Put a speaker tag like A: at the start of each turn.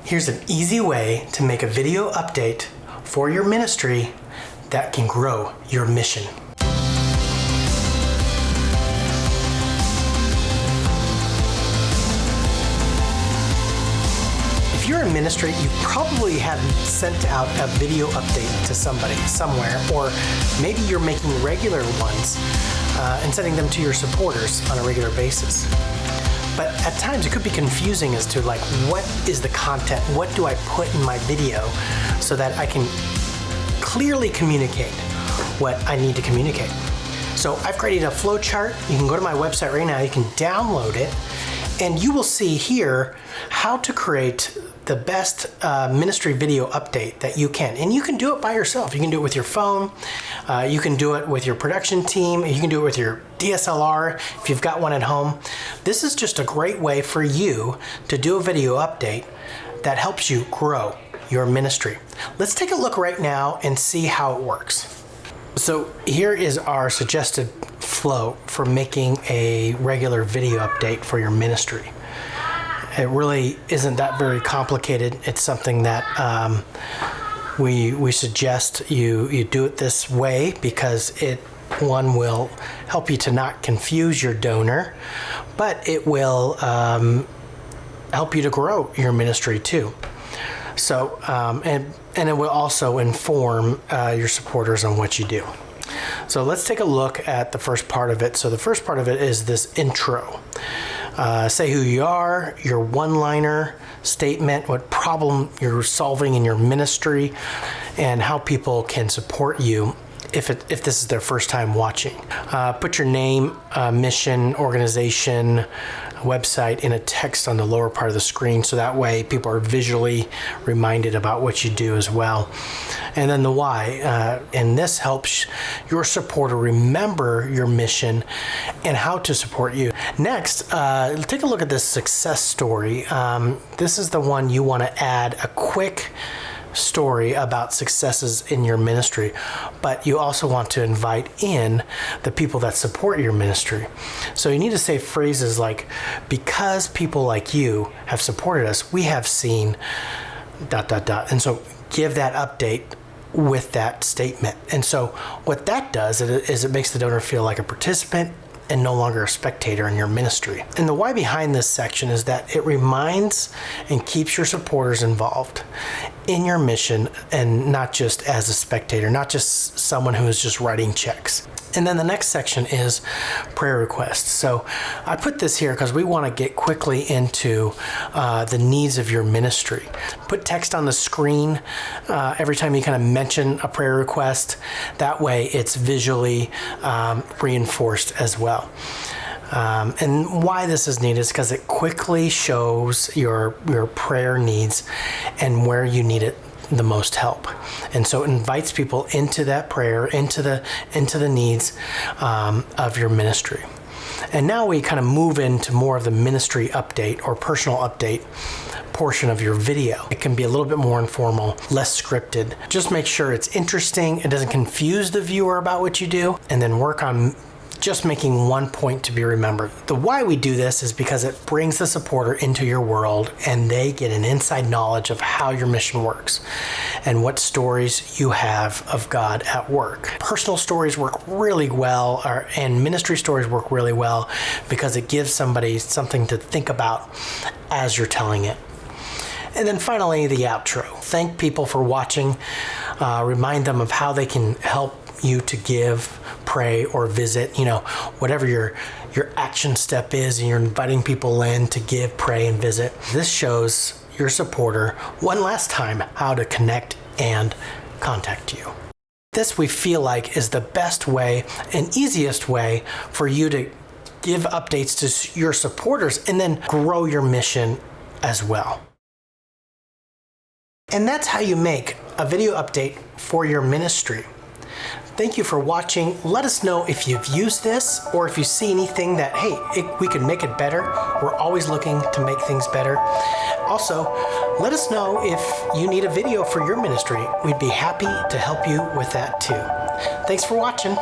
A: Here's an easy way to make a video update for your ministry that can grow your mission. If you're in ministry, you probably have sent out a video update to somebody somewhere, or maybe you're making regular ones and sending them to your supporters on a regular basis. But at times it could be confusing as to what is the content? What do I put in my video so that I can clearly communicate what I need to communicate? So I've created a flow chart. You can go to my website right now. You can download it, and you will see here how to create the best ministry video update that you can. And you can do it by yourself. You can do it with your phone. You can do it with your production team. You can do it with your DSLR if you've got one at home. This is just a great way for you to do a video update that helps you grow your ministry. Let's take a look right now and see how it works. So here is our suggested flow for making a regular video update for your ministry. It really isn't that very complicated. It's something that we suggest you do it this way because it will help you to not confuse your donor, but it will help you to grow your ministry too. So and it will also inform your supporters on what you do. So let's take a look at the first part of it. So the first part of it is this intro. Say who you are, your one-liner statement, what problem you're solving in your ministry, and how people can support you if this is their first time watching. Put your name, mission, organization, website in a text on the lower part of the screen, so that way people are visually reminded about what you do as well. And then the why, and this helps your supporter remember your mission and how to support you. Next, take a look at this success story. This is the one you want to add a quick story about successes in your ministry, but you also want to invite in the people that support your ministry. So you need to say phrases like, because people like you have supported us, we have seen ... And so give that update with that statement. And so what that does is it makes the donor feel like a participant and no longer a spectator in your ministry. And the why behind this section is that it reminds and keeps your supporters involved in your mission, and not just as a spectator, not just someone who is just writing checks. And then the next section is prayer requests. So I put this here because we want to get quickly into the needs of your ministry. Put text on the screen every time you kind of mention a prayer request. That way it's visually reinforced as well. And why this is needed is because it quickly shows your prayer needs and where you need it the most help. And so it invites people into that prayer, into the needs of your ministry. And now we kind of move into more of the ministry update or personal update portion of your video. It can be a little bit more informal, less scripted. Just make sure it's interesting, it doesn't confuse the viewer about what you do, and then work on just making one point to be remembered. The why we do this is because it brings the supporter into your world and they get an inside knowledge of how your mission works and what stories you have of God at work. Personal stories work really well, and ministry stories work really well because it gives somebody something to think about as you're telling it. And then finally, the outro. Thank people for watching. Remind them of how they can help you to give, pray, or visit, whatever your action step is, and you're inviting people in to give, pray, and visit. This shows your supporter one last time how to connect and contact you. This, we feel like, is the best way and easiest way for you to give updates to your supporters and then grow your mission as well. And that's how you make a video update for your ministry. Thank you for watching. Let us know if you've used this or if you see anything that, hey, we could make it better. We're always looking to make things better. Also, let us know if you need a video for your ministry. We'd be happy to help you with that too. Thanks for watching.